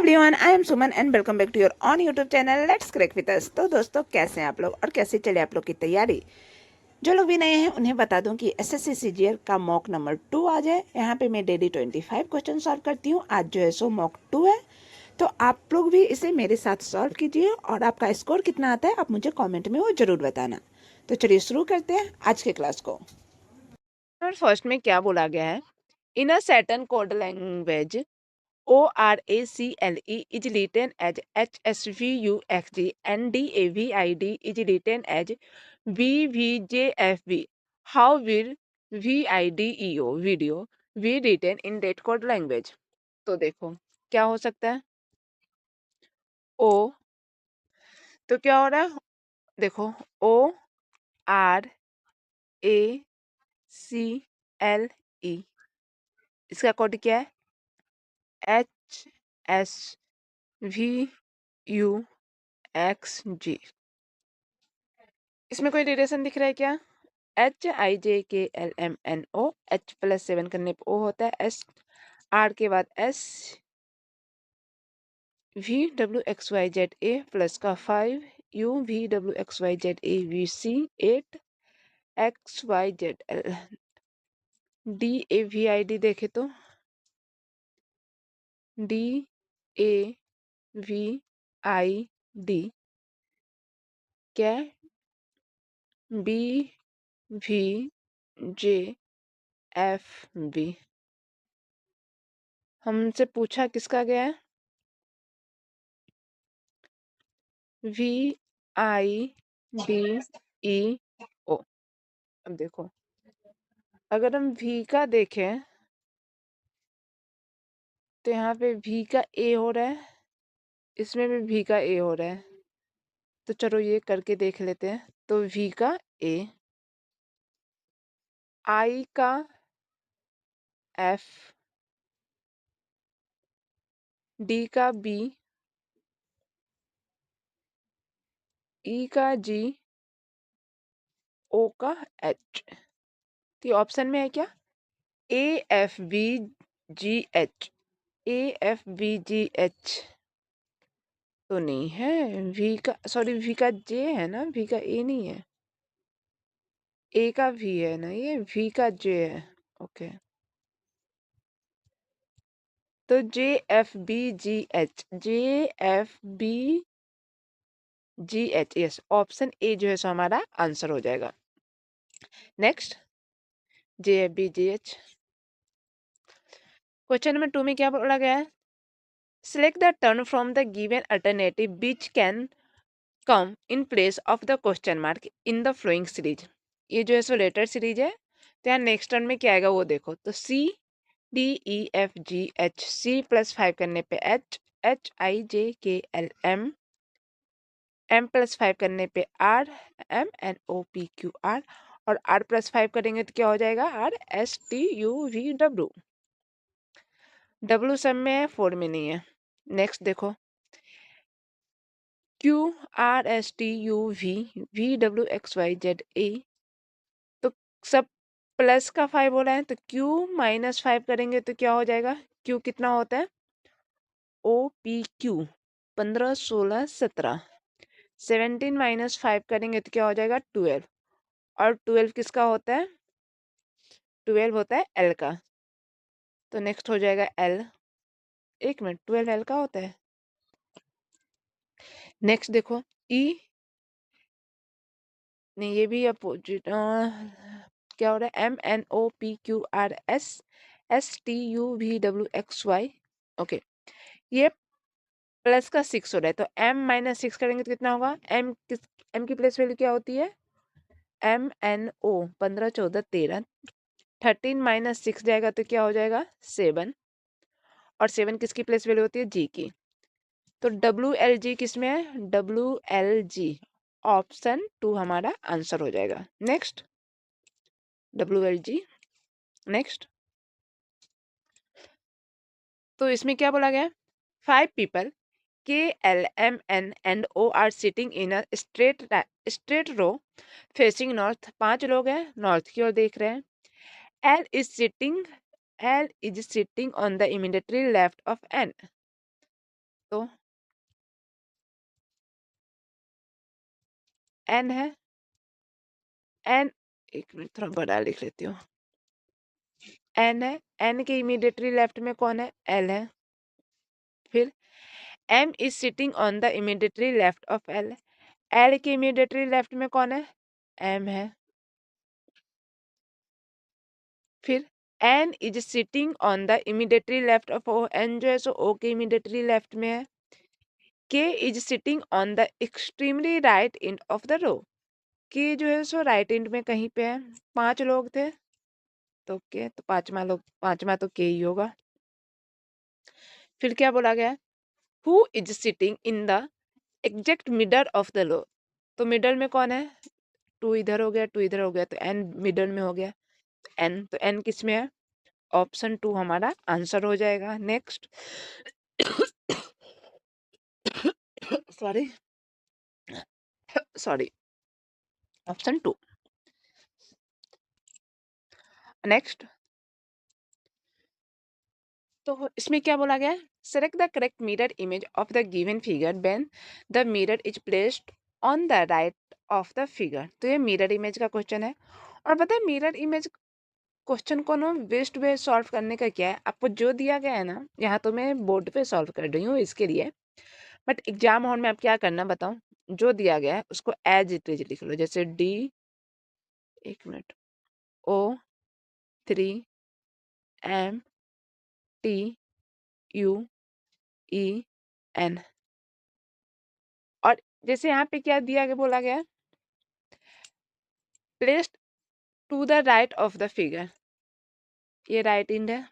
Everyone, I am Suman and welcome back to your own YouTube channel let's crack with us. तो दोस्तों, कैसे हैं आप लोग और कैसे चले आप लोग की तैयारी। जो लोग भी नए हैं उन्हें बता दूं कि एसएससी सीजीएल का मॉक नंबर 2 आज है। यहाँ पे मैं डेली 25 क्वेश्चन सॉल्व करती हूँ। आज जो है सो मॉक 2 है, तो आप लोग भी इसे मेरे साथ सॉल्व कीजिए और आपका स्कोर कितना आता है आप मुझे कॉमेंट में वो जरूर बताना। तो चलिए शुरू करते हैं आज के क्लास को। फर्स्ट में क्या बोला गया है, in a certain code language ORACLE is written as HSVUXG and DAVID is written as VVJFB. How will VIDEO video be written in that code language? तो देखो क्या हो सकता है। O तो क्या हो रहा है, देखो ORACLE, इसका कोड क्या है HSVUXG। इसमें कोई रिलेशन दिख रहा है क्या? HIJKLMNO, H+7 करने पे O होता है, S R के बाद S, VWXYZA प्लस का 5 U VWXYZA VC 8 XYZL DAVID देखे तो DAVID क्या BVJFB। हमसे पूछा किसका गया है, VIDEO। अब देखो अगर हम V का देखें तो यहाँ पे V का A हो रहा है, इसमें भी V का A हो रहा है। तो चलो ये करके देख लेते हैं। तो V का A, I का F, D का B, E का G, O का H। तो ये ऑप्शन में है क्या, AFBGH। AFBGH तो नहीं है। V का V का J है ना, V का A नहीं है। A का V है ना, ये V का J है। ओके तो JFBGH, JFBGH, yes, option A जो है सो हमारा आंसर हो जाएगा। Next JFBGH। क्वेश्चन नंबर 2 में क्या बोला गया है, select the term from the given alternative which can come in place of the question mark in the flowing series. ये जो है सो लेटर सीरीज है, तो यहाँ नेक्स्ट टर्म में क्या आएगा वो देखो। तो CDEFGH, C+5 करने पे H, HIJKLM, M+5 करने पे R, MNOPQR, और R+5 करेंगे तो क्या हो जाएगा, RSTUVW। W सब में है, 4 में नहीं है। नेक्स्ट देखो QRSTUVWXYZA, तो सब प्लस का 5 हो रहा है, तो Q-5 करेंगे तो क्या हो जाएगा, Q कितना होता है, OPQ 15 16 17, 17 - 5 करेंगे तो क्या हो जाएगा 12, और 12 किसका होता है, 12 होता है L का। तो नेक्स्ट हो जाएगा L। एक मिनट, 12 L का होता है। नेक्स्ट देखो E, नहीं ये भी अपोजिट, क्या हो रहा है, MNOPQRSSTUVWXY। ओके, ये प्लस का 6 हो रहा है, तो M-6 करेंगे तो कितना होगा, M की प्लेस वैल्यू क्या होती है, MNO 15 14 13, 13 - 6 जाएगा तो क्या हो जाएगा 7, और 7 किसकी प्लेस वैल्यू होती है, G की। तो WLG किस में है, WLG ऑप्शन 2 हमारा आंसर हो जाएगा। Next WLG। नेक्स्ट तो इसमें क्या बोला गया, 5 people KLMN and O are sitting in a straight row facing north। 5 लोग हैं, नॉर्थ की ओर देख रहे हैं। L is sitting on the immediately left of N। तो n है, n, एक मिनट थोड़ा बड़ा लिख लेती हूँ, n है, n के इमीडिएटली लेफ्ट में कौन है, l है। फिर m is sitting on the immediately left of l, l के इमीडिएटली लेफ्ट में कौन है, m है। फिर n is sitting on the immediately left of o, n जो है सो o के इमीडिएटली लेफ्ट में है। k is sitting on the extremely right end of the row, k जो है सो राइट एंड में कहीं पे है। 5 लोग थे तो k, तो पांचवा तो k ही होगा। फिर क्या बोला गया, who is sitting in the exact middle of the row, तो मिडल में कौन है, 2 इधर हो गया, 2 इधर हो गया, तो n मिडल में हो गया, n, तो n किस में है, ऑप्शन 2 हमारा आंसर हो जाएगा। Next sorry sorry, option 2। Next, तो इसमें क्या बोला गया है, select the correct mirror image of the given figure when the mirror is placed on the right of the figure. तो ये मिरर इमेज का क्वेश्चन है। और पता है मिरर इमेज क्वेश्चन को ना बेस्ट वे सॉल्व करने का क्या है, आपको जो दिया गया है ना, यहाँ तो मैं बोर्ड पे सॉल्व कर रही हूँ इसके लिए, बट एग्जाम हॉल में आप क्या करना बताऊँ, जो दिया गया है उसको एज इट इज लिख लो। जैसे डी, एक मिनट, O3MTUEN, और जैसे यहाँ पे क्या दिया गया, बोला गया placed to the right of the figure, ये राइट इंड है,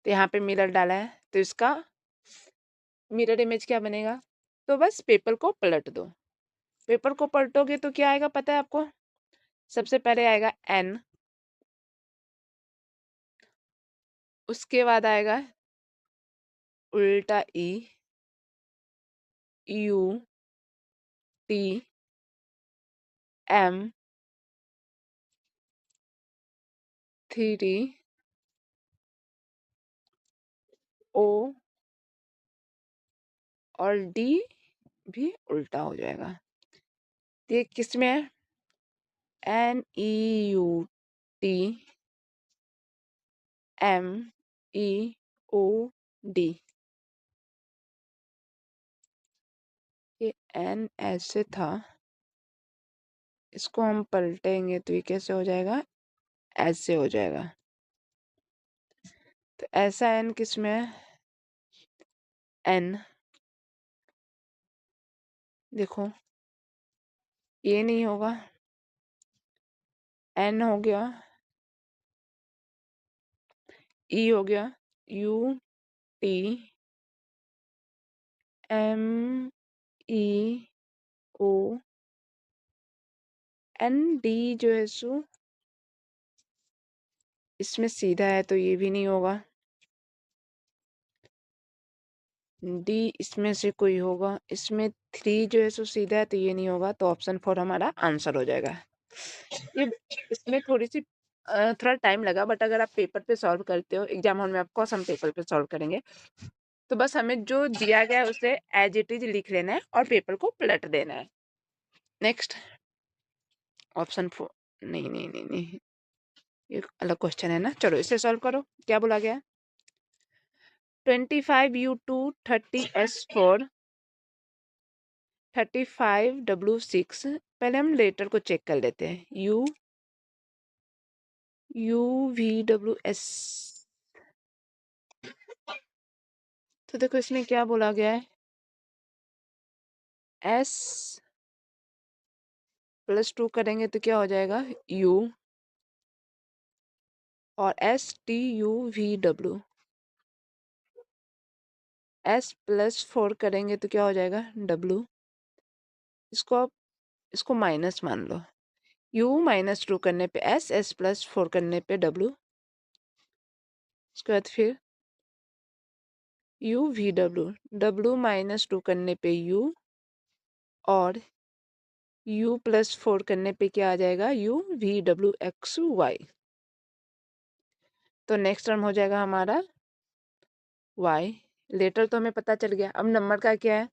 तो यहाँ पे मिरर डाला है, तो इसका मिरर इमेज क्या बनेगा, तो बस पेपर को पलट दो। पेपर को पलटोगे तो क्या आएगा पता है आपको, सबसे पहले आएगा N, उसके बाद आएगा उल्टा E, UTM, 3O, और D भी उल्टा हो जाएगा। ये किस में है, NEUTMEOD, ये N ऐसे था, इसको हम पलटेंगे तो ये कैसे हो जाएगा, ऐसे हो जाएगा। तो ऐसा N किस में है, N, देखो ये नहीं होगा, N हो गया, E हो गया, UTMEOND जो है सो इसमें सीधा है तो ये भी नहीं होगा, D इसमें से कोई होगा, इसमें 3 जो है सो सीधा है तो ये नहीं होगा, तो ऑप्शन 4 हमारा आंसर हो जाएगा। ये इसमें थोड़ा टाइम लगा, बट अगर आप पेपर पे सॉल्व करते हो, एग्जाम हॉल में ऑफकोर्स हम पेपर पे सॉल्व करेंगे, तो बस हमें जो दिया गया है उसे एज इट इज लिख लेना है और पेपर को पलट देना है। नेक्स्ट, ऑप्शन 4, नहीं नहीं नहीं नहीं, ये अलग क्वेश्चन है ना, चलो इसे सॉल्व करो। क्या बोला गया, 25U2 30S4 35W6, पहले हम लेटर को चेक कर लेते हैं, UVWS, तो देखो इसमें क्या बोला गया है, S+2 करेंगे तो क्या हो जाएगा, U, और STUVW, S+4 करेंगे तो क्या हो जाएगा, W, इसको माइनस मान लो, U-2 करने पे S, S+4 करने पे W, उसके बाद फिर UVW, W-2 करने पे U, और U+4 करने पे क्या आ जाएगा, UVWXY, तो नेक्स्ट टर्म हो जाएगा हमारा Y, लेटर तो हमें पता चल गया। अब नंबर का क्या है,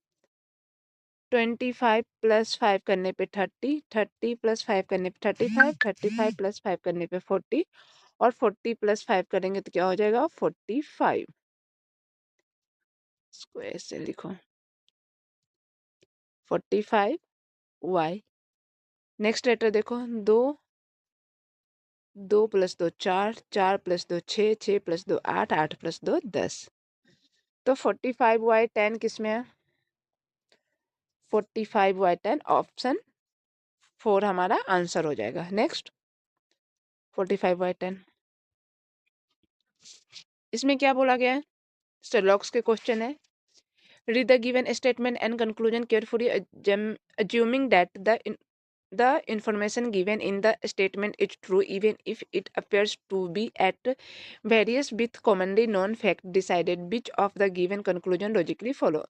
25 + 5 करने पे 30, 30 + 5 करने पे 35, 35 + 5 करने पे 40 और 40 + 5 करेंगे तो क्या हो जाएगा 45। इसको ऐसे लिखो 45y। नेक्स्ट लेटर देखो, 2, 2 + 2 4, 4 + 2 6, 6 + 2 8, 8 + 2 10। तो 45y10 किस में है, 45y10 ऑप्शन 4 हमारा आंसर हो जाएगा। नेक्स्ट 45y10, इसमें क्या बोला गया है, स्टेलॉक्स के क्वेश्चन है। Read the given statement and conclusion carefully, assuming that the information given in the statement is true even if it appears to be at variance with commonly known fact. Decided which of the given conclusion logically follow।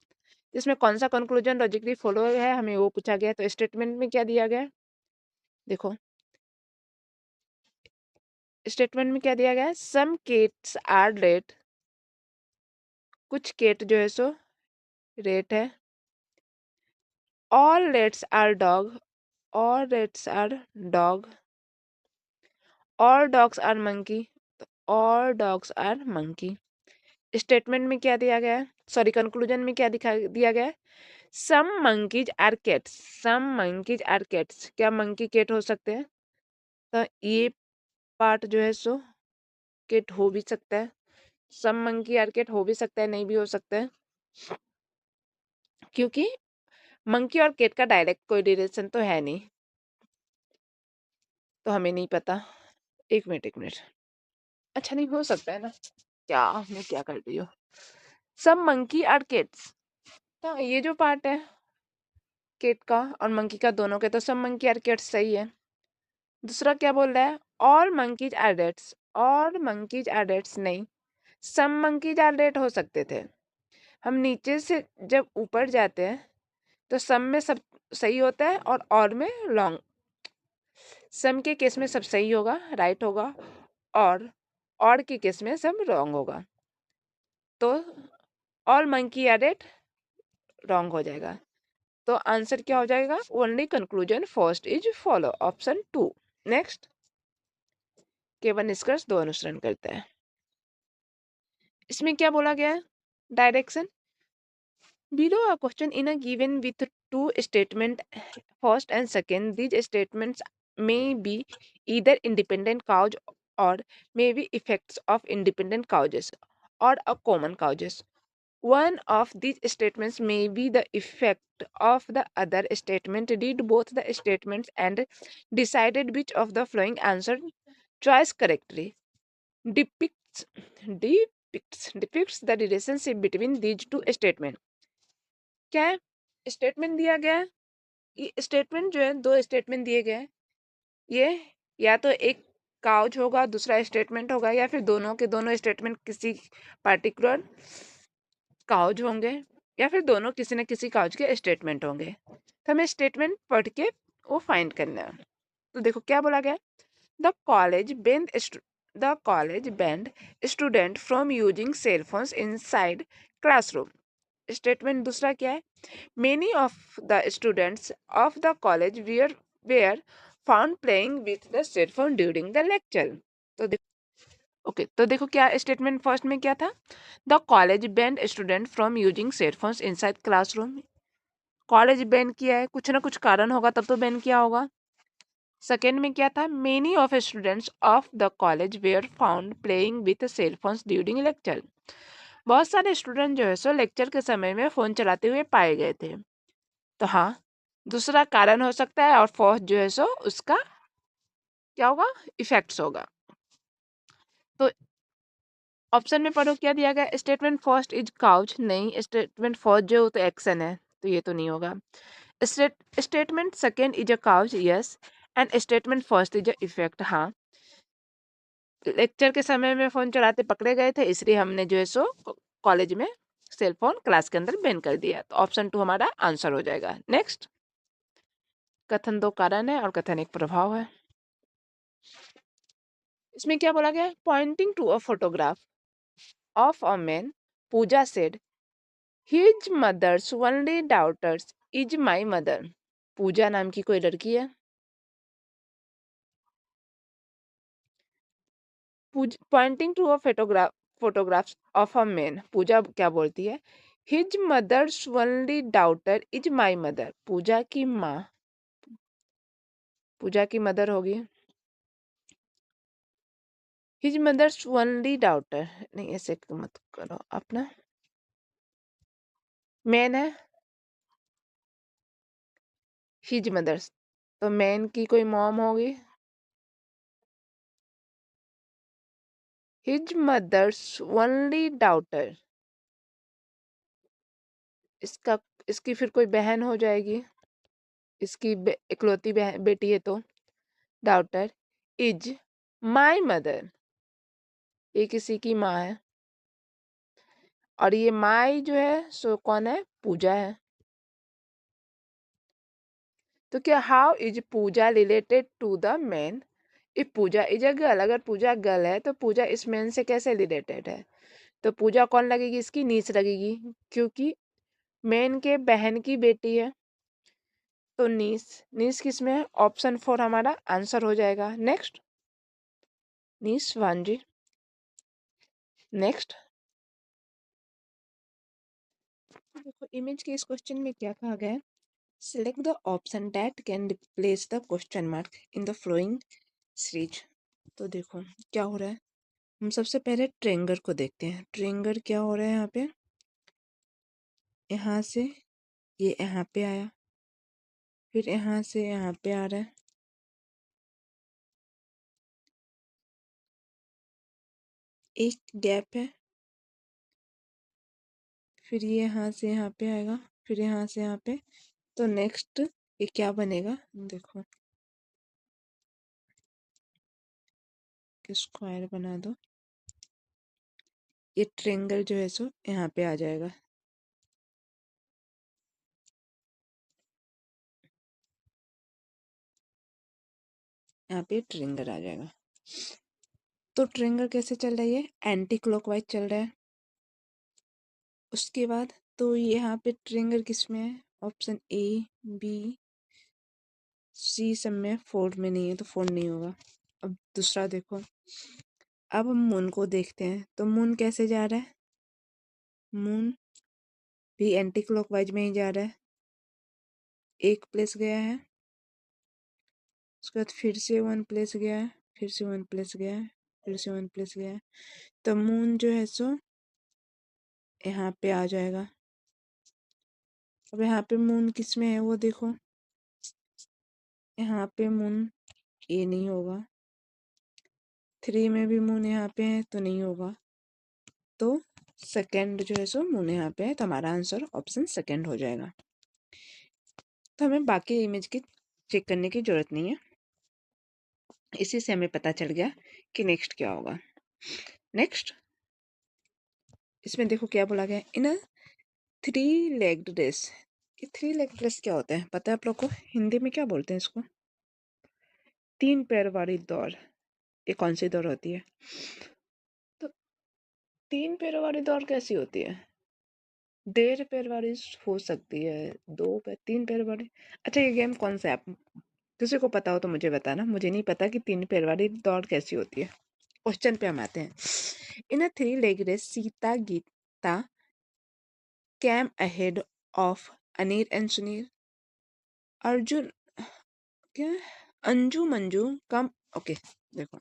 इसमें कौन सा conclusion logically follow है हमें वो पूछा गया। तो statement में क्या दिया गया, देखो स्टेटमेंट में क्या दिया गया है, सम केट्स आर रेड, कुछ केट जो है सो रेड है। All reds are dog, all reds are dog. All dogs are monkey, all dogs are monkey. Statement में क्या दिया गया है, सॉरी कंक्लूजन में क्या दिया गया है, some monkeys are cats, some monkeys are cats. क्या मंकी केट हो सकते हैं, तो ये पार्ट जो है सो केट हो भी सकता है, सम मंकी आर केट हो भी सकता है, नहीं भी हो सकता है, क्योंकि मंकी और केट का डायरेक्ट कोई रिलेशन तो है नहीं, तो हमें नहीं पता। एक मिनट एक मिनट, अच्छा नहीं हो सकता है ना, क्या मैं क्या कर रही हूँ, सम मंकी आर केट्स। तो ये जो पार्ट है केट का और मंकी का दोनों के, तो सम मंकी आर केट्स सही है। दूसरा क्या बोल रहा है, all monkeys are rats, all monkeys are rats नहीं, सम मंकीज आर रेट हो सकते थे। हम नीचे से जब ऊपर जाते हैं तो सम में सब सही होता है और में लॉन्ग, सम के केस में सब सही होगा, राइट होगा, और के केस में सब रॉन्ग होगा। तो all monkey are rat wrong हो जाएगा। तो आंसर क्या हो जाएगा, only conclusion first is follow, option 2। Next, केवल निष्कर्ष दो अनुसरण करता है। इसमें क्या बोला गया है, direction, below a question in a given with two statement, first and second, these statements may be either independent cause or may be effects of independent causes or a common causes. One of these statements may be the effect of the other statement. Read both the statements and decided which of the following answer choice correctly. Depicts depicts the relationship between these two statements। क्या है, statement दिया गया है, ये statement जो है दो statement दिए गए हैं, ये या तो एक काउज होगा दूसरा स्टेटमेंट होगा, या फिर दोनों के दोनों स्टेटमेंट किसी पार्टिकुलर काउज होंगे, या फिर दोनों किसी न किसी काउज के स्टेटमेंट होंगे। तो हमें स्टेटमेंट पढ़ के वो फाइंड करना है। तो देखो क्या बोला गया, the college banned the college banned student from using cell phones inside classroom. Statement दूसरा क्या है, many of the students of the college were found playing with the cell phone during the lecture। तो देखो okay, तो देखो क्या statement first में क्या था, the college banned student from using cell phones inside classroom. College ban किया है, कुछ ना कुछ कारण होगा तब तो बैन किया होगा। सेकेंड में क्या था, many of students of the college were found playing with cell phones during lecture. बहुत सारे स्टूडेंट जो है सो लेक्चर के समय में फ़ोन चलाते हुए पाए गए थे। तो हाँ, दूसरा कारण हो सकता है, और फोर्थ जो है सो उसका क्या होगा, इफेक्ट्स होगा। तो ऑप्शन में पढ़ो क्या दिया गया, स्टेटमेंट फर्स्ट इज काउच, नहीं, स्टेटमेंट फर्स्ट जो तो एक्शन है तो ये तो नहीं होगा। Statement second is a couch, yes, and statement first is a effect, हाँ। लेक्चर के समय में फ़ोन चलाते पकड़े गए थे, इसलिए हमने जो है सो कॉलेज में सेल फोन क्लास के अंदर बैन कर दिया। तो ऑप्शन 2 हमारा आंसर हो जाएगा। नेक्स्ट, कथन दो कारण है और कथन एक प्रभाव है। इसमें क्या बोला गया है, pointing to a photograph of a man, Puja said his mother's only daughter is my mother. Puja नाम की कोई लड़की है। Pointing to a photographs of a man, Puja क्या बोलती है? His mother's only daughter is my mother. Puja की माँ, पूजा की मदर होगी हिज मदर्स ओनली डाउटर। नहीं, ऐसे मत करो अपना। मैन है हिज मदर्स, तो मैन की कोई मॉम होगी। हिज मदर्स ओनली डाउटर, इसका इसकी फिर कोई बहन हो जाएगी। इसकी इकलौती बेटी है तो डाउटर इज माई मदर, ये किसी की माँ है। और ये माई जो है सो कौन है? पूजा है। तो क्या how is Pooja related to the man? If Pooja is a girl, अगर पूजा गर्ल है तो पूजा इस मैन से कैसे रिलेटेड है? तो पूजा कौन लगेगी? इसकी नीस लगेगी, क्योंकि मैन के बहन की बेटी है। तो नीस, नीस किस में है? ऑप्शन 4 हमारा आंसर हो जाएगा। नेक्स्ट, नीस वांजी। नेक्स्ट देखो, इमेज के इस क्वेश्चन में क्या कहा गया है? Select the option that can replace the question mark in the flowing series. तो देखो क्या हो रहा है, हम सबसे पहले ट्रेंगर को देखते हैं। ट्रेंगर क्या हो रहा है यहाँ पे? यहाँ से ये यहाँ पे आया, फिर यहाँ से यहाँ पे आ रहा है, एक गैप है, फिर ये यहाँ से यहाँ पे आएगा, फिर यहाँ से यहाँ पे। तो नेक्स्ट ये क्या बनेगा? देखो, स्क्वायर बना दो, ये ट्रेंगल जो है सो यहाँ पे आ जाएगा। यहाँ पे ट्रेंगल आ जाएगा। तो ट्रेंगल कैसे चल रही है? एंटी क्लॉकवाइज चल रहा है। उसके बाद तो यहाँ पे ट्रेंगल किस में है? ऑप्शन ए, बी, सी सब में, 4 में नहीं है, तो 4 नहीं होगा। अब दूसरा देखो, अब हम मून को देखते हैं। तो मून कैसे जा रहा है? मून भी एंटी क्लॉकवाइज में ही जा रहा है। एक प्लेस गया है, उसके बाद फिर से 1 प्लेस गया है, फिर से 1 प्लेस गया है, फिर से 1 प्लेस गया है। तो मून जो है सो यहाँ पे आ जाएगा। अब यहाँ पे मून किस में है वो देखो, यहाँ पे मून ए नहीं होगा, 3 में भी मून यहाँ पे है तो नहीं होगा। तो सेकंड जो है सो मून यहाँ पे है, तो हमारा आंसर ऑप्शन सेकंड हो जाएगा। तो हमें बाकी इमेज की चेक करने की जरूरत नहीं है, इसी से हमें पता चल गया कि नेक्स्ट क्या होगा। नेक्स्ट इसमें देखो क्या बोला गया, इन अ 3 लेग्ड रेस। ये 3 लेग्ड रेस क्या होता है पता है आप लोग को? हिंदी में क्या बोलते हैं इसको? 3 पैर वाली दौड़। ये कौन सी दौड़ होती है? तो 3 पैरों वाली दौड़ कैसी होती है? 1.5 पैर वाली हो सकती है, 2 पैर, 3 पैर वाली। अच्छा, ये गेम कौन सा है? आप किसी को पता हो तो मुझे बताना, मुझे नहीं पता कि 3 पैर वाली दौड़ कैसी होती है। क्वेश्चन पे हम आते हैं। In a 3 leg race Sita Gita came ahead of Anil and Sunil. Arjun क्या, अंजू मंजू कम। ओके देखो,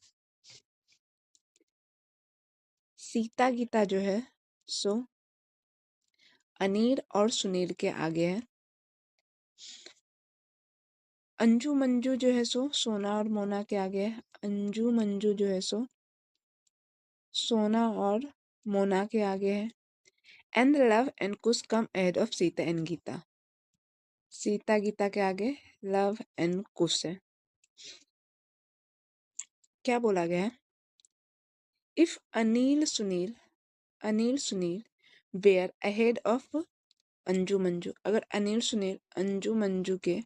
सीता गीता जो है सो अनिल और सुनील के आगे है। अंजू मंजू जो है सो सोना और मोना के आगे है। अंजू मंजू जो है सो सोना और मोना के आगे है। And Lav and Kush come ahead of Sita and Gita. Sita Gita के आगे लव एंड कुश है। क्या बोला गया है? If Anil Sunil were ahead of Anju Manju, अगर अनिल सुनील अंजू मंजू के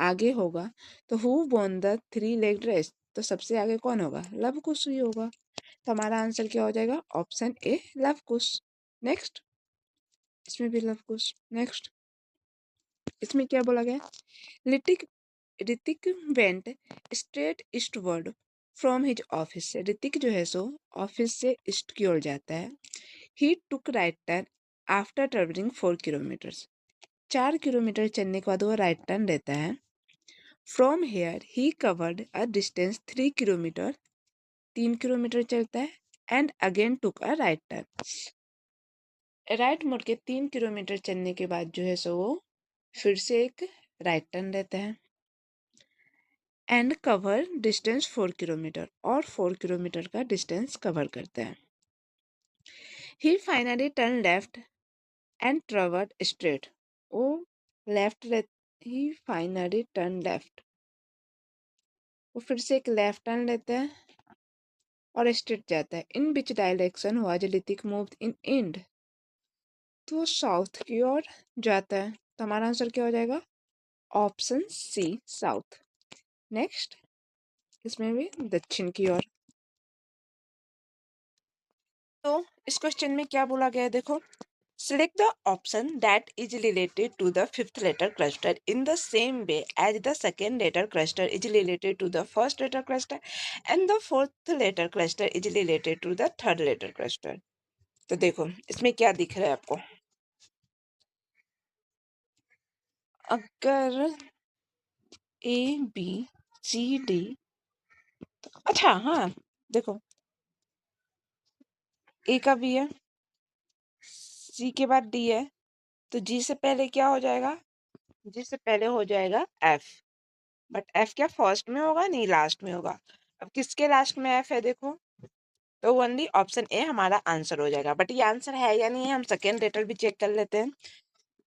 आगे होगा तो who won the 3 leg race, तो सबसे आगे कौन होगा? लव कुश ही होगा। तो हमारा आंसर क्या हो जाएगा? Option A, love Kush. Next इसमें भी लव कुश। नेक्स्ट, इसमें क्या बोला गया? Hrithik Hrithik went straight eastward from his office. से ऋतिक जो है सो ऑफिस से ईस्ट की ओर जाता है। He took right turn after travelling 4 kilometres. 4 kilometre चलने के बाद वो राइट टर्न लेता है। From here he covered a distance 3 kilometre. 3 kilometre चलता है and again took a right turn. Right मुड़ के 3 किलोमीटर चलने के बाद जो है सो वो फिर से एक राइट टर्न लेता है एंड कवर डिस्टेंस 4 किलोमीटर, और 4 किलोमीटर का डिस्टेंस कवर करते हैं। He finally turn left and travelled straight. वो left he finally turn left, वो फिर से एक लेफ्ट टर्न लेते हैं और स्ट्रेट जाता है। In which direction was Hrithik moved in end. तो साउथ की ओर जाता है। तो हमारा आंसर क्या हो जाएगा? Option C, south. नेक्स्ट, इसमें भी दक्षिण की ओर। तो इस क्वेश्चन में क्या बोला गया है देखो। Select the option that is related to the fifth letter cluster in the same way as the second letter cluster is related to the first letter cluster and the fourth letter cluster is related to the third letter cluster. तो देखो इसमें क्या दिख रहा है आपको। अगर A B C D, अच्छा हाँ देखो, ए का बी है, सी के बाद डी है, तो जी से पहले क्या हो जाएगा? जी से पहले हो जाएगा एफ। बट एफ क्या फर्स्ट में होगा? नहीं, लास्ट में होगा। अब किसके लास्ट में एफ है देखो, तो ओनली ऑप्शन ए हमारा आंसर हो जाएगा। बट ये आंसर है या नहीं है, हम सेकेंड लेटर भी चेक कर लेते हैं।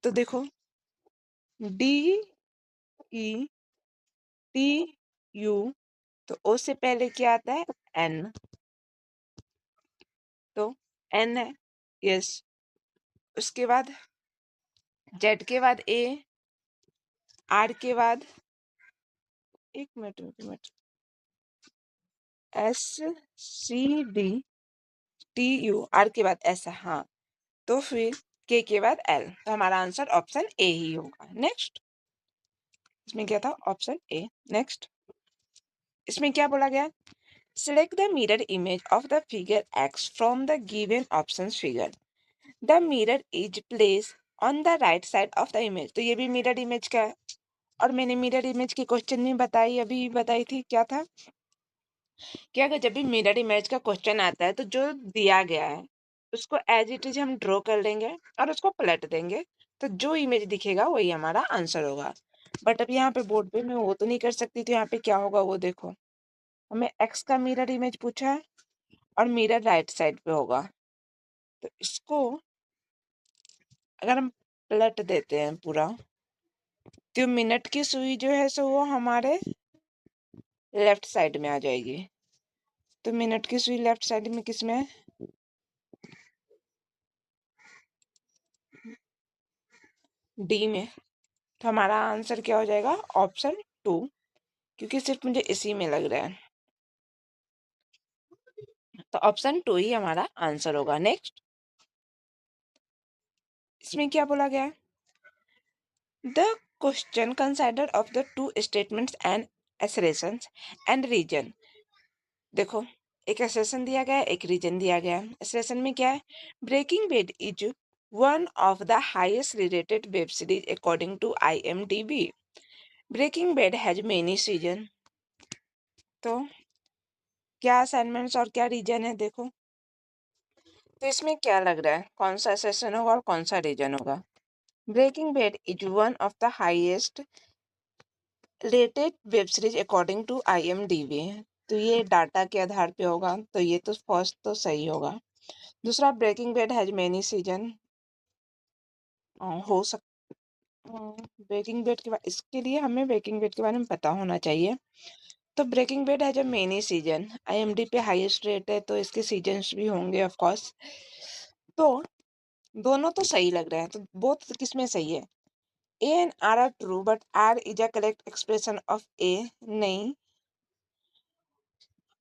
तो देखो डी ई टी यू, तो ओ से पहले क्या आता है? एन। तो एन है, यस। उसके बाद जेड के बाद ए, आर के बाद एक minute S C D T U, R के बाद एस, हाँ। तो फिर के बाद एल, तो हमारा आंसर ऑप्शन ए ही होगा। नेक्स्ट, इसमें क्या था? Option A. नेक्स्ट, इसमें क्या बोला गया? Select the mirror image of the figure X from the given options figure. The mirror is placed on the right side of the image. तो ये भी मिरर इमेज का है, और मैंने मिरर इमेज की क्वेश्चन में बताई, अभी बताई थी, क्या था कि अगर जब भी मिरर इमेज का क्वेश्चन आता है तो जो दिया गया है उसको एज इट इज हम ड्रॉ कर लेंगे और उसको पलट देंगे, तो जो इमेज दिखेगा वही हमारा आंसर होगा। बट अब यहाँ पे बोर्ड पे मैं वो तो नहीं कर सकती, तो यहाँ पे क्या होगा वो देखो, हमें एक्स का मिरर इमेज पूछा है और मिरर राइट साइड पे होगा, तो इसको अगर हम पलट देते हैं पूरा, तो मिनट की सुई जो है सो वो हमारे लेफ्ट साइड में आ जाएगी। तो मिनट की सुई लेफ्ट साइड में किस में है? डी में। तो हमारा आंसर क्या हो जाएगा? ऑप्शन 2, क्योंकि सिर्फ मुझे इसी में लग रहा है, तो ऑप्शन 2 ही हमारा आंसर होगा। नेक्स्ट, इसमें क्या बोला गया है? The question consider of the two statements and assertions and reason. देखो एक एसेशन दिया गया है, एक रीजन दिया गया है। एसेशन में क्या है? Breaking Bad is one of the highest rated web series according to IMDb. Breaking Bad has many season. तो क्या असाइनमेंट्स और क्या रीजन है देखो, तो इसमें क्या लग रहा है कौन सा सेशन होगा और कौन सा रीजन होगा? Breaking Bad is one of the highest rated web series according to IMDb, तो ये डाटा के आधार पे होगा, तो ये तो फर्स्ट तो सही होगा। दूसरा, Breaking Bad has many season, हो सक ब्रेकिंग बैड के बाद इसके लिए हमें ब्रेकिंग बैड के बारे में पता होना चाहिए। तो Breaking Bad has a many season, IMDb पे हाईएस्ट रेट है तो इसके सीजन्स भी होंगे ऑफ कोर्स। तो दोनों तो सही लग रहे हैं, तो बोथ किस में सही है? A and R are true, but R is a correct expression of A. नहीं,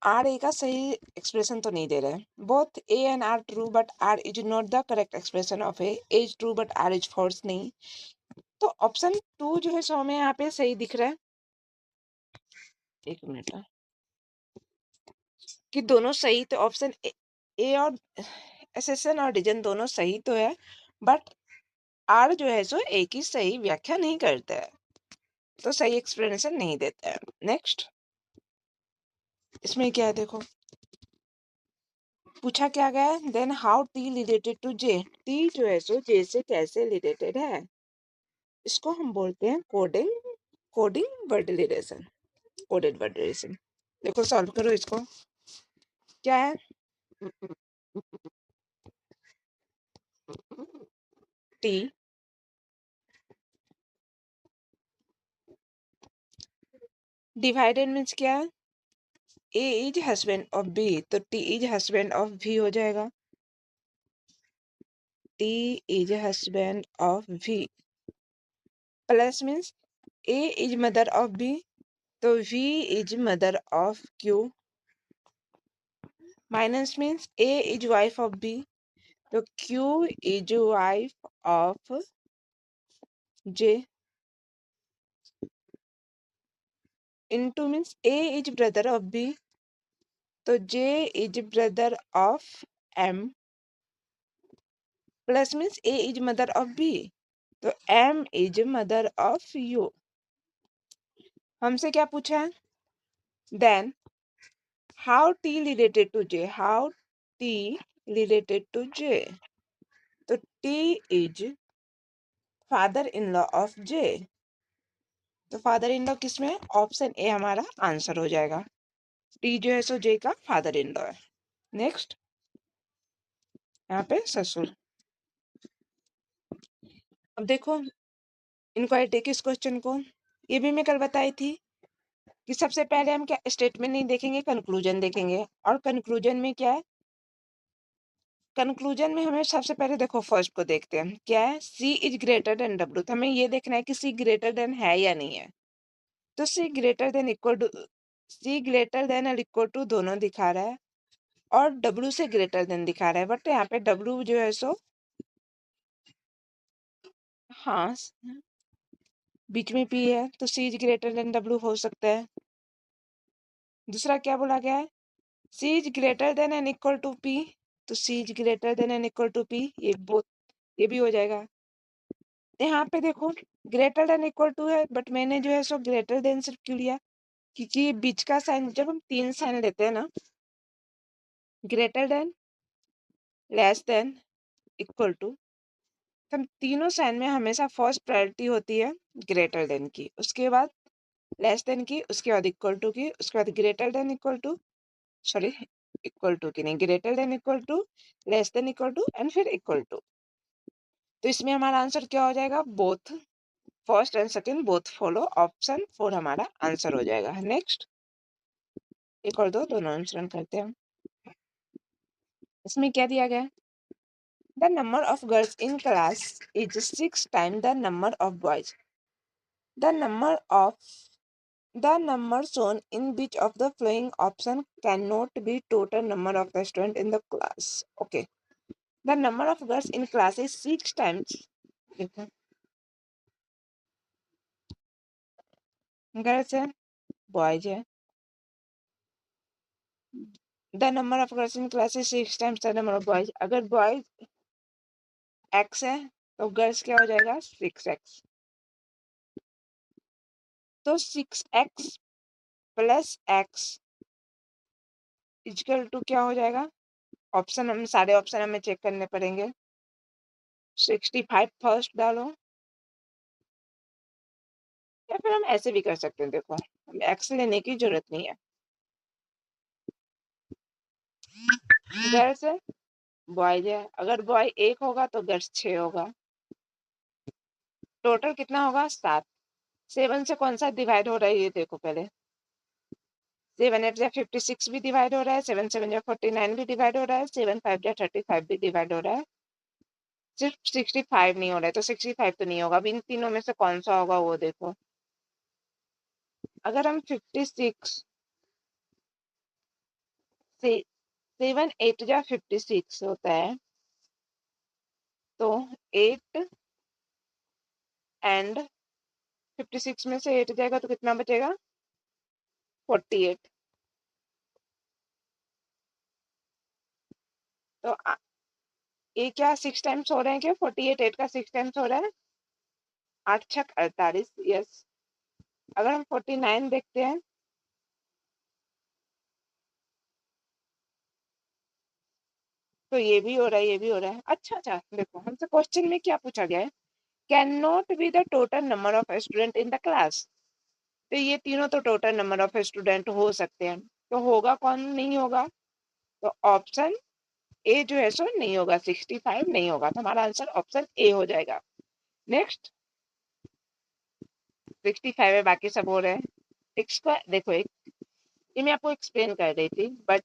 आर ए का सही एक्सप्रेशन तो नहीं दे रहे हैं। Both A and R true but R is not the correct expression of A is true but R is false नहीं। तो ऑप्शन 2 जो है सो हमें यहाँ पे सही दिख रहा है। एक मिनट कि दोनों सही, तो ऑप्शन ए और एसेसन और डिजन दोनों सही तो है, बट आर जो है सो ए की सही व्याख्या नहीं करता है, तो सही एक्सप्लेनेशन नहीं देता है। नेक्स्ट, इसमें क्या है देखो, पूछा क्या गया है, then how T related to J. T जो है सो जे से कैसे रिलेटेड है, इसको हम बोलते हैं coding, coding word relation, coded word relation. देखो सॉल्व करो इसको, क्या है, टी डिवाइडेड मीन्स क्या है, A is husband of B, तो T is husband of B हो जाएगा। T is husband of B plus means A is mother of B, तो V is mother of Q. Minus means A is wife of B, तो Q is wife of J. Into means A is brother of B, तो J is brother of M. Plus means A is mother of B, तो M is mother of U. हमसे क्या पूछा है, then how T related to J, how T related to J, तो T is father in law of J, तो father in law किसमें, option A हमारा answer हो जाएगा। टी जो है सो जे का फादर इन लॉ है। नेक्स्ट, यहाँ पे ससुर। अब देखो इंक्वायरी के इस क्वेश्चन को, ये भी मैं कल बताई थी कि सबसे पहले हम क्या स्टेटमेंट नहीं देखेंगे, कंक्लूजन देखेंगे। और कंक्लूजन में क्या है, कंक्लूजन में हमें सबसे पहले देखो फर्स्ट को देखते हैं, क्या है, C is greater than W, तो हमें ये देखना है कि सी ग्रेटर देन है या नहीं है। तो C greater than equal to, C greater than और इक्वल टू दोनों दिखा रहा है, और डब्ल्यू से ग्रेटर देन दिखा रहा है, बट यहाँ पे डब्ल्यू जो है सो हाँ बीच में पी है, तो C is greater than W हो सकता है। दूसरा क्या बोला गया है, C is greater than and equal to P, तो C is greater than and equal to P, ये बोथ, ये भी हो जाएगा। यहाँ पे देखो ग्रेटर देन इक्वल टू है, बट मैंने जो है सो ग्रेटर देन सिर्फ क्यों लिया, क्योंकि ये बीच का साइन, जब हम 3 साइन लेते हैं ना, greater than, less than, equal to, तो हम तीनों साइन में हमेशा फर्स्ट प्रायोरिटी होती है ग्रेटर देन की, उसके बाद लेस देन की, उसके बाद इक्वल टू की, उसके बाद greater than equal to, sorry equal to की नहीं, greater than equal to, less than equal to and फिर इक्वल टू। तो इसमें हमारा आंसर क्या हो जाएगा, both, first and second both follow, option 4 हमारा आंसर हो जाएगा। नेक्स्ट, एक और दो, दोनों अनुसरण करते हैं। इसमें क्या दिया गया है, the number of girls in class is 6 time the number of boys, the number of, the number shown in which of the following option cannot be total number of the student in the class. Okay, the number of girls in class is 6 times, girls है, boys है, the number of girls in class is 6 times the number of boys। अगर boys x है तो girls क्या हो जाएगा, 6x, तो 6x plus x equal to क्या हो जाएगा, ऑप्शन हम सारे ऑप्शन हमें चेक करने पड़ेंगे। 65 फर्स्ट डालो, या फिर हम ऐसे भी कर सकते हैं, देखो हमें एक्स लेने की जरूरत नहीं है। गर्ल्स है, बॉयज है, अगर बॉय 1 होगा तो गर्ल्स 6 होगा, टोटल कितना होगा, 7। 7 से कौन सा डिवाइड हो रहा है ये देखो पहले, 7 8 जा 56 भी डिवाइड हो रहा है, 7 7 जा 49 भी डिवाइड हो रहा है, 7 5 जा 35 भी डिवाइड हो रहा है, सिर्फ 65 नहीं हो रहा है, तो 65 तो नहीं होगा। अब इन तीनों में से कौन सा होगा वो देखो, अगर हम 56 से 7 8 जा 56 होता है, तो 8 एंड 56 में से 8 जाएगा तो कितना बचेगा? 48। तो ये क्या 6 टाइम्स हो रहे हैं क्या? 48 8 का 6 टाइम्स हो रहा है, 8 छक 48। यस। अगर हम 49 देखते हैं, तो ये भी हो रहा है, ये भी हो रहा है। अच्छा अच्छा, देखो हमसे क्वेश्चन में क्या पूछा गया है, can not be the total number of student in the class. तो ये तीनों तो टोटल नंबर ऑफ स्टूडेंट हो सकते हैं, तो होगा कौन नहीं होगा? तो ऑप्शन ए जो है सो नहीं होगा, 65 नहीं होगा, तो हमारा आंसर ऑप्शन ए हो जाएगा। नेक्स्ट, 65 है, बाकी सब हो रहे हैं। इसका देखो, एक ये मैं आपको एक्सप्लेन कर रही थी, बट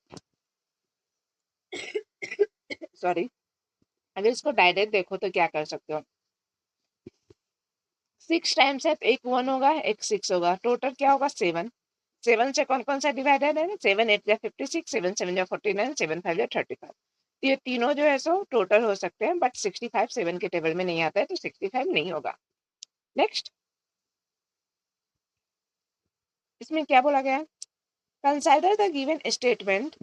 सॉरी, अगर इसको डायरेक्ट देखो तो क्या कर सकते हो, 6 टाइम्स है तो एक 1 होगा, एक 6 होगा, टोटल क्या होगा? 7। 7 से कौन कौन सा डिवाइडेड है? 7 8 या 56, 7 7 या 49, 7 5 या 35। तो ये तीनों जो है सो टोटल हो सकते हैं, बट 65 7 के टेबल में नहीं आता है, तो 65 नहीं होगा। नेक्स्ट, इसमें क्या बोला गया है, consider the given statement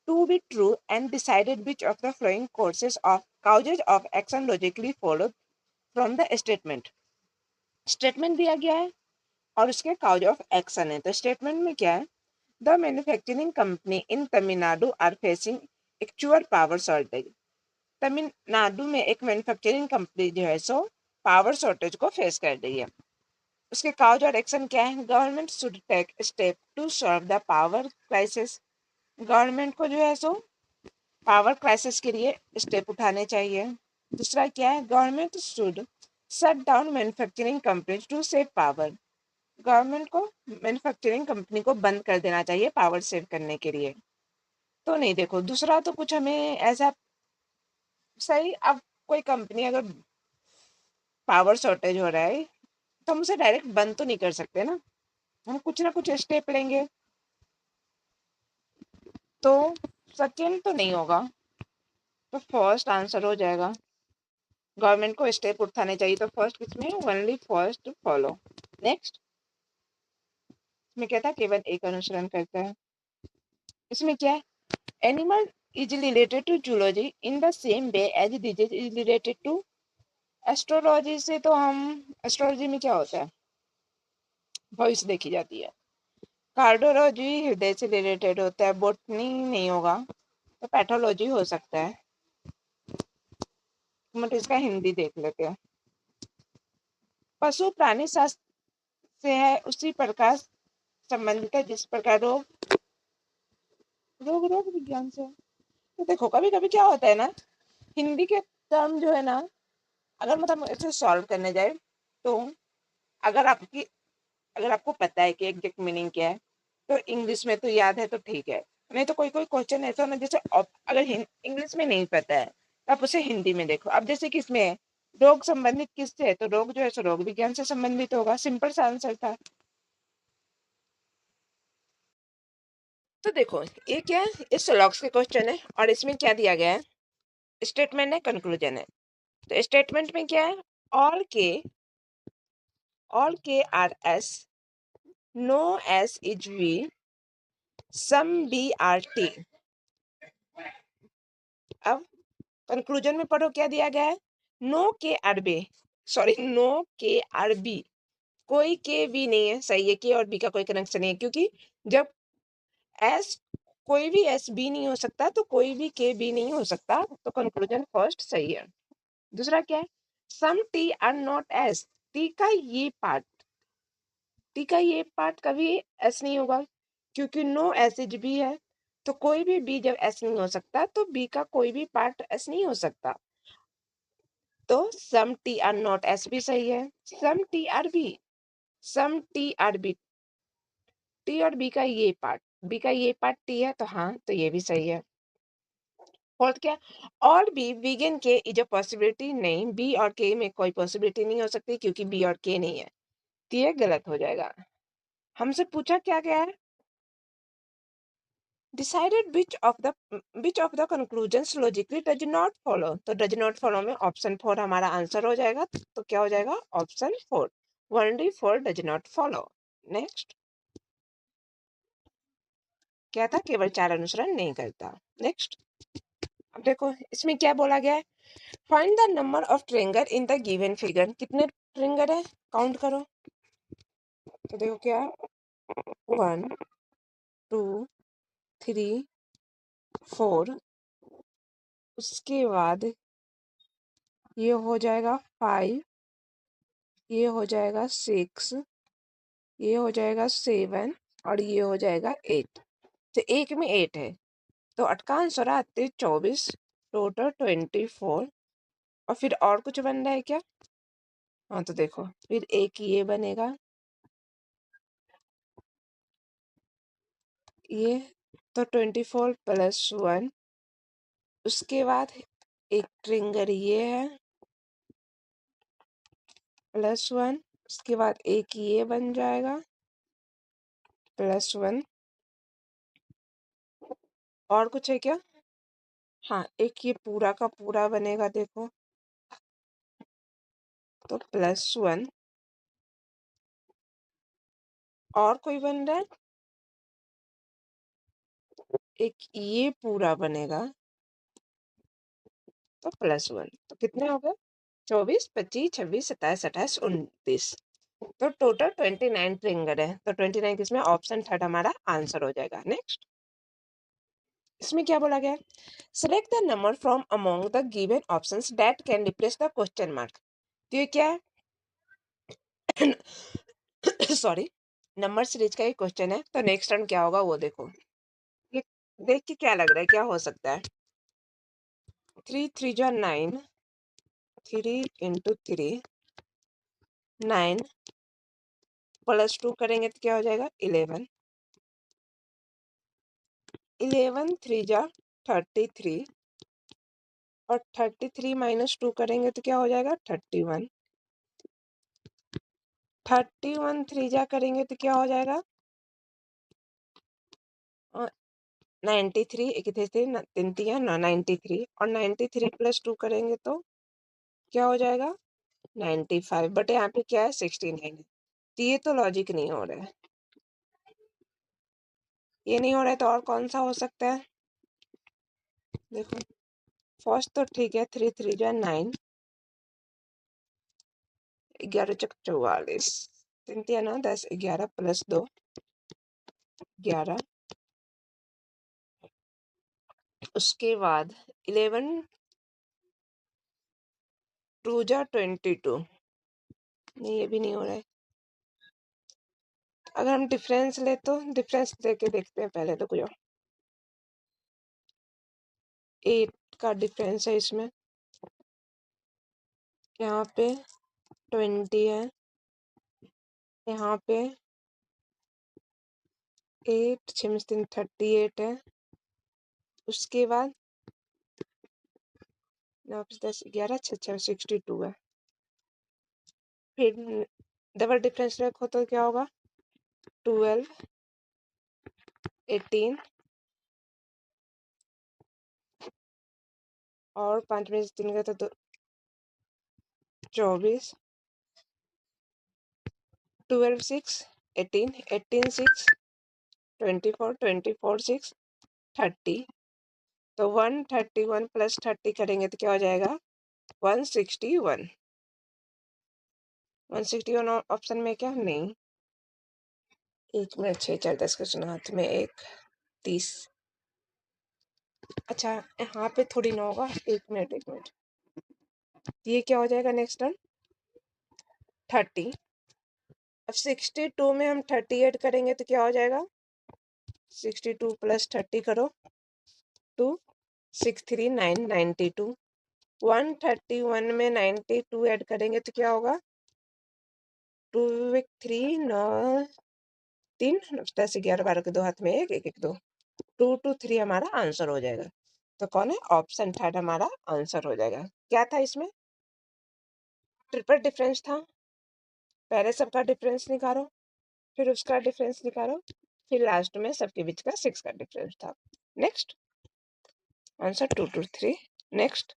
to be true and decided which of the following causes of action logically followed from the statement। Statement दिया गया है और उसके काउज ऑफ एक्शन है। तो स्टेटमेंट में क्या है, the manufacturing company in Tamil Nadu are facing actual power shortage. Tamil Nadu में एक मैन्युफैक्चरिंग कंपनी जो है सो पावर शॉर्टेज को फेस कर रही है। उसके काउज और एक्शन क्या है, government should take step to solve the power crisis. Government को जो है सो पावर क्राइसिस के लिए स्टेप उठाने चाहिए। दूसरा क्या है, government should shut down manufacturing company to save power. Government को मैन्युफैक्चरिंग कंपनी को बंद कर देना चाहिए पावर सेव करने के लिए। तो नहीं, देखो दूसरा तो कुछ हमें ऐसा सही, अब कोई कंपनी अगर पावर शॉर्टेज हो रहा है तो हम उसे डायरेक्ट बंद तो नहीं कर सकते ना, हम कुछ ना कुछ स्टेप लेंगे। तो सेकेंड तो नहीं होगा, तो फर्स्ट आंसर हो जाएगा, गवर्नमेंट को स्टेप उठाने चाहिए। तो फर्स्ट किसमें, ओनली फर्स्ट फॉलो। नेक्स्ट, इसमें क्या था, केवल एक अनुसरण करता है। इसमें क्या है, animal is related to zoology in the same way as disease is related to astrology. से तो हम, एस्ट्रोलॉजी में क्या होता है, भविष्य देखी जाती है। कार्डियोलॉजी हृदय से रिलेटेड होता है, बोटनी नहीं होगा, तो पैथोलॉजी हो सकता है। मतलब इसका हिंदी देख लेते हैं। पशु प्राणी शास्त्र से है उसी प्रकार संबंधित है जिस प्रकार रोग रोग रोग विज्ञान से। तो देखो कभी कभी क्या होता है ना, हिंदी के टर्म जो है ना, अगर मतलब इसे सॉल्व करने जाए तो अगर आपकी अगर आपको पता है कि एग्जैक्ट मीनिंग क्या है तो इंग्लिश में तो याद है तो ठीक है, नहीं तो कोई कोई क्वेश्चन ऐसा ना, जैसे अगर इंग्लिश में नहीं पता है तो आप उसे हिंदी में देखो। अब जैसे कि इसमें है, रोग संबंधित किससे है, तो रोग जो है सो रोग विज्ञान से संबंधित होगा, सिंपल सा आंसर था। तो देखो ये क्या है, इस लॉक्स के क्वेश्चन है और इसमें क्या दिया गया है, स्टेटमेंट है, कंक्लूजन है। तो स्टेटमेंट में क्या है, all K are S, no S is V, some B are T. अब कंक्लूजन में पढ़ो क्या दिया गया है, no K are B, sorry no K are B, कोई के बी नहीं है, सही है, के और बी का कोई कनेक्शन नहीं है, क्योंकि जब एस, कोई भी एस बी नहीं हो सकता तो कोई भी के बी नहीं हो सकता, तो कंक्लूजन फर्स्ट सही है। दूसरा क्या है, some T are not S, T का ये पार्ट कभी एस नहीं होगा, क्योंकि नो एसिड भी है, तो कोई भी बी जब एस नहीं हो सकता तो बी का कोई भी पार्ट एस नहीं हो सकता। तो सम टी आर नॉट एस भी सही है, some T R B, T और बी का ये पार्ट टी है, तो हाँ, तो ये भी सही है। फोर्थ क्या, और बी वीगन के इज अ पॉसिबिलिटी, नहीं, बी और के में कोई पॉसिबिलिटी नहीं हो सकती क्योंकि बी और के नहीं है, तो ये गलत हो जाएगा। हमसे पूछा क्या गया है, decided which of the conclusions logically does not follow. तो डज नॉट फॉलो में ऑप्शन 4 हमारा आंसर हो जाएगा। तो क्या हो जाएगा? Option 4, only 4 does not follow. Next क्या था? केवल 4 अनुसरण नहीं करता। नेक्स्ट अब देखो इसमें क्या बोला गया है, find the number of triangle in the given figure. कितने ट्रिंगर है? काउंट करो। तो देखो क्या, 1 2 3 4, उसके बाद ये हो जाएगा 5, ये हो जाएगा 6, ये हो जाएगा 7 और ये हो जाएगा 8। तो एक में 8 है, तो अटका आंसर आते 24, टोटल 24। और फिर और कुछ बन रहा है क्या? हाँ तो देखो फिर एक ये बनेगा, ये तो 24 प्लस 1, उसके बाद एक ट्रिंगर ये है प्लस 1, उसके बाद एक ये बन जाएगा प्लस 1। और कुछ है क्या? हाँ एक ये पूरा का पूरा बनेगा देखो, तो प्लस 1। और कोई बन रहा है? एक ये पूरा बनेगा तो प्लस 1। तो कितने हो गए? 24 25 26 27 28 29। तो टोटल 29 ट्रिंगर है। तो 29 किसमें? ऑप्शन थर्ड हमारा आंसर हो जाएगा। नेक्स्ट इसमें क्या बोला गया? Select the number from among the given options that can replace the question mark. तो ये क्या है? सॉरी, नंबर सीरीज का एक क्वेश्चन है। तो नेक्स्ट टर्न क्या होगा वो देखो। ये देख के क्या लग रहा है, क्या हो सकता है? 3 3 जा 9, 3 इंटू 3 9 प्लस 2 करेंगे तो क्या हो जाएगा? 11, 11 3 जा 33 और 33 माइनस 2 करेंगे तो क्या हो जाएगा? 31, 31 3 जा करेंगे तो क्या हो जाएगा? 93, एक थे 3 3 93 और 93 प्लस 2 करेंगे तो क्या हो जाएगा? 95। बट यहाँ पे क्या है? 69 है। तो ये तो लॉजिक नहीं हो रहा है, ये नहीं हो रहा है तो और कौन सा हो सकता है? देखो फर्स्ट तो ठीक है, 3 3 जा 9, 11 चक 44, 3 3 9 10, 11 प्लस 2 11, उसके बाद 11 2 जा 22। नहीं ये भी नहीं हो रहा है। अगर हम डिफरेंस ले तो डिफरेंस लेके देखते हैं पहले। तो कुछ 8 का डिफरेंस है इसमें, यहाँ पे 20 है, यहाँ पे 8 6 में 3 38 है, उसके बाद 9 10 11 6 6 62 है। फिर डबल डिफरेंस रखो तो क्या होगा? 12 18 और 5 में से 3 का तो 24, 12 6 18 18 6 24 24 6 30। तो 131 प्लस 30 करेंगे तो क्या हो जाएगा? 161। 161 ऑप्शन में क्या नहीं? 1 मिनट 6 4 10 का सुना हाथ में 1 30। अच्छा यहाँ पे थोड़ी ना होगा, 1 मिनट 1 मिनट। ये क्या हो जाएगा नेक्स्ट टर्म? 30। अब 62 में हम 38 करेंगे तो क्या हो जाएगा? 62 प्लस 30 करो, 2 6 3 9 92। 131 में 92 ऐड करेंगे तो क्या होगा? 2 3 9 3 10 11 12 के 2 हाथ में 1 1 1 2, 2 2 3 हमारा आंसर हो जाएगा। तो कौन है? ऑप्शन थर्ड हमारा आंसर हो जाएगा। क्या था इसमें? ट्रिपल डिफरेंस था। पहले सबका डिफरेंस निकालो, फिर उसका डिफरेंस निकालो, फिर लास्ट में सबके बीच का 6 का डिफरेंस था। Next answer 2 to 3। नेक्स्ट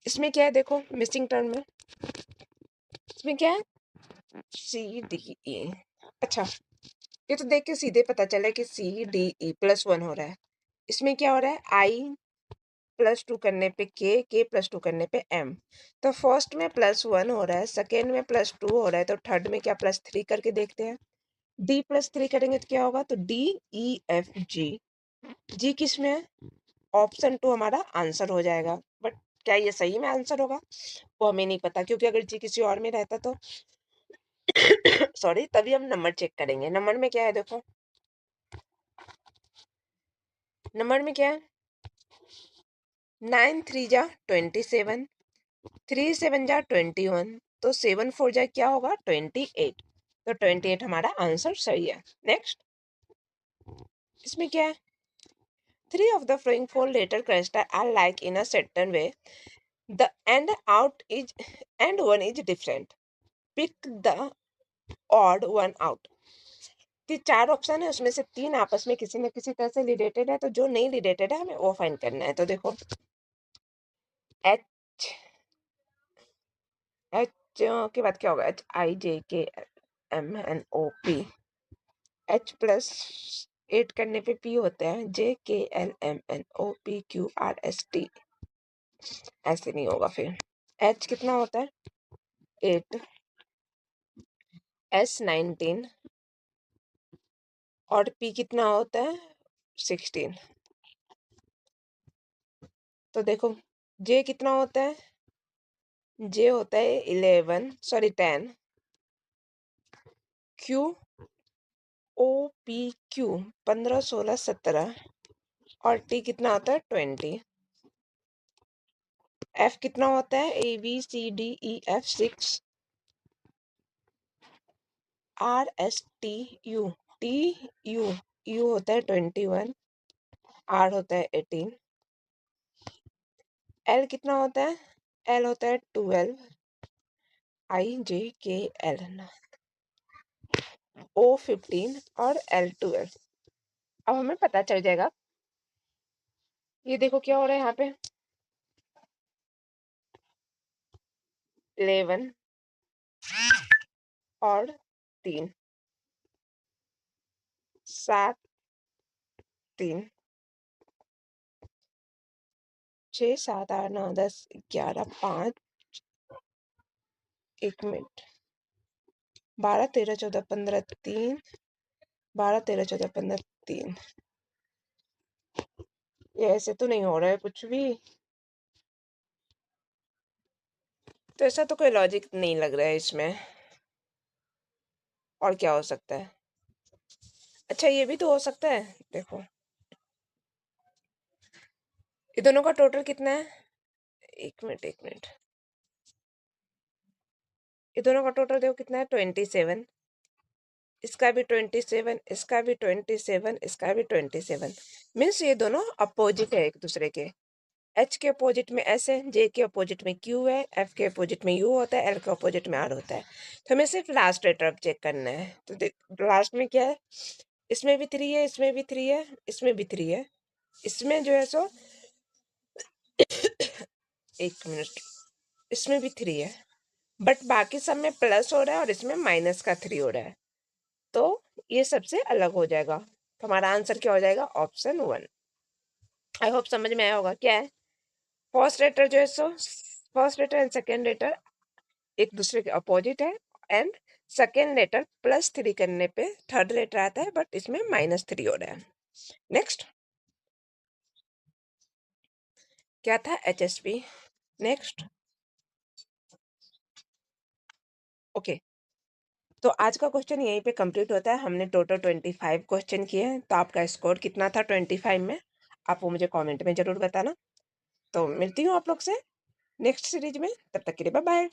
इसमें क्या है देखो, मिसिंग टर्म में इसमें क्या है, CDE। अच्छा, ये तो देख के सीधे पता चला कि CDE +1 हो रहा है। इसमें क्या हो रहा है, I +2 करने पे K +2 करने पे M। तो फर्स्ट में +1 हो रहा है, सेकेंड में +2 हो रहा है, तो थर्ड में क्या +3 करके देखते हैं। D +3 करेंगे तो क्या होगा, तो DEFG। जी किस में है, ऑप्शन 2 हमारा आंसर हो जाएगा। बट क्या ये सही में आंसर होगा वो हमें नहीं पता, क्योंकि अगर जी किसी और में रहता तो सॉरी, तभी हम नंबर चेक करेंगे। नंबर में क्या है देखो, नंबर में क्या है, 9 3 जा 27, 3 7 जा 21, तो 7 4 जा क्या होगा, 28। तो 28 हमारा आंसर सही है। नेक्स्ट इसमें क्या है, 3 of the following 4 letter cluster are like in a certain way, the and one is different, pick the odd one out। 4 option है, उसमें से 3 आपस में किसी न किसी तरह से रिलेटेड है, तो जो नहीं रिलेटेड है हमें वो फाइंड करना है। तो देखो एच एच के बाद क्या होगा, HIJKLMNOP। H+8 करने पे P होता है, JKLMNOPQRST। ऐसे नहीं होगा फिर। H कितना होता है, 8, S 19 और P कितना होता है, 16। तो देखो J कितना होता है, J होता है 10, Q OPQ 15 16 17 और T कितना होता है, 20। F कितना होता है, ABCDEF 6, RSTU TU U होता है 21, R होता है 18। L कितना होता है, L होता है 12, IJKL O 15 और L 12। अब हमें पता चल जाएगा, ये देखो क्या हो रहा है यहाँ पे, 11 और 3, 7 3 6 7 8 9 10 11 5 1 मिनट 12 13 14 15 3 12 13 14 15 3। ये ऐसे तो नहीं हो रहा है कुछ भी, तो ऐसा तो कोई लॉजिक नहीं लग रहा है इसमें। और क्या हो सकता है, अच्छा ये भी तो हो सकता है, देखो ये दोनों का टोटल कितना है, 1 मिनट, ये दोनों का टोटल देखो कितना है, 27। इसका भी 27, इसका भी 27, इसका भी 27। मीन्स ये दोनों अपोजिट है एक दूसरे के। H के अपोजिट में S है, J के अपोजिट में Q है, F के अपोजिट में U होता है, L के अपोजिट में R होता है। तो हमें सिर्फ लास्ट लेटर अब चेक करना है। तो लास्ट में क्या है, इसमें भी 3 है, इसमें भी 3 है, इसमें भी 3 है, इसमें जो है सो 1 मिनट, इसमें भी 3 है, बट बाकी सब में प्लस हो रहा है और इसमें माइनस का 3 हो रहा है, तो ये सबसे अलग हो जाएगा। तो हमारा आंसर क्या हो जाएगा, ऑप्शन 1। आई होप समझ में आया होगा। क्या है, फर्स्ट लेटर जो है सो first letter and second letter एक दूसरे के अपोजिट है, एंड सेकेंड लेटर +3 करने पे थर्ड लेटर आता है, बट इसमें -3 हो रहा है। नेक्स्ट क्या था, HSP। नेक्स्ट ओके, तो आज का क्वेश्चन यहीं पे कंप्लीट होता है। हमने टोटल 25 क्वेश्चन किए हैं। तो आपका स्कोर कितना था 25 में, आप वो मुझे कमेंट में जरूर बताना। तो मिलती हूँ आप लोग से नेक्स्ट सीरीज में, तब तक के लिए बाय बाय।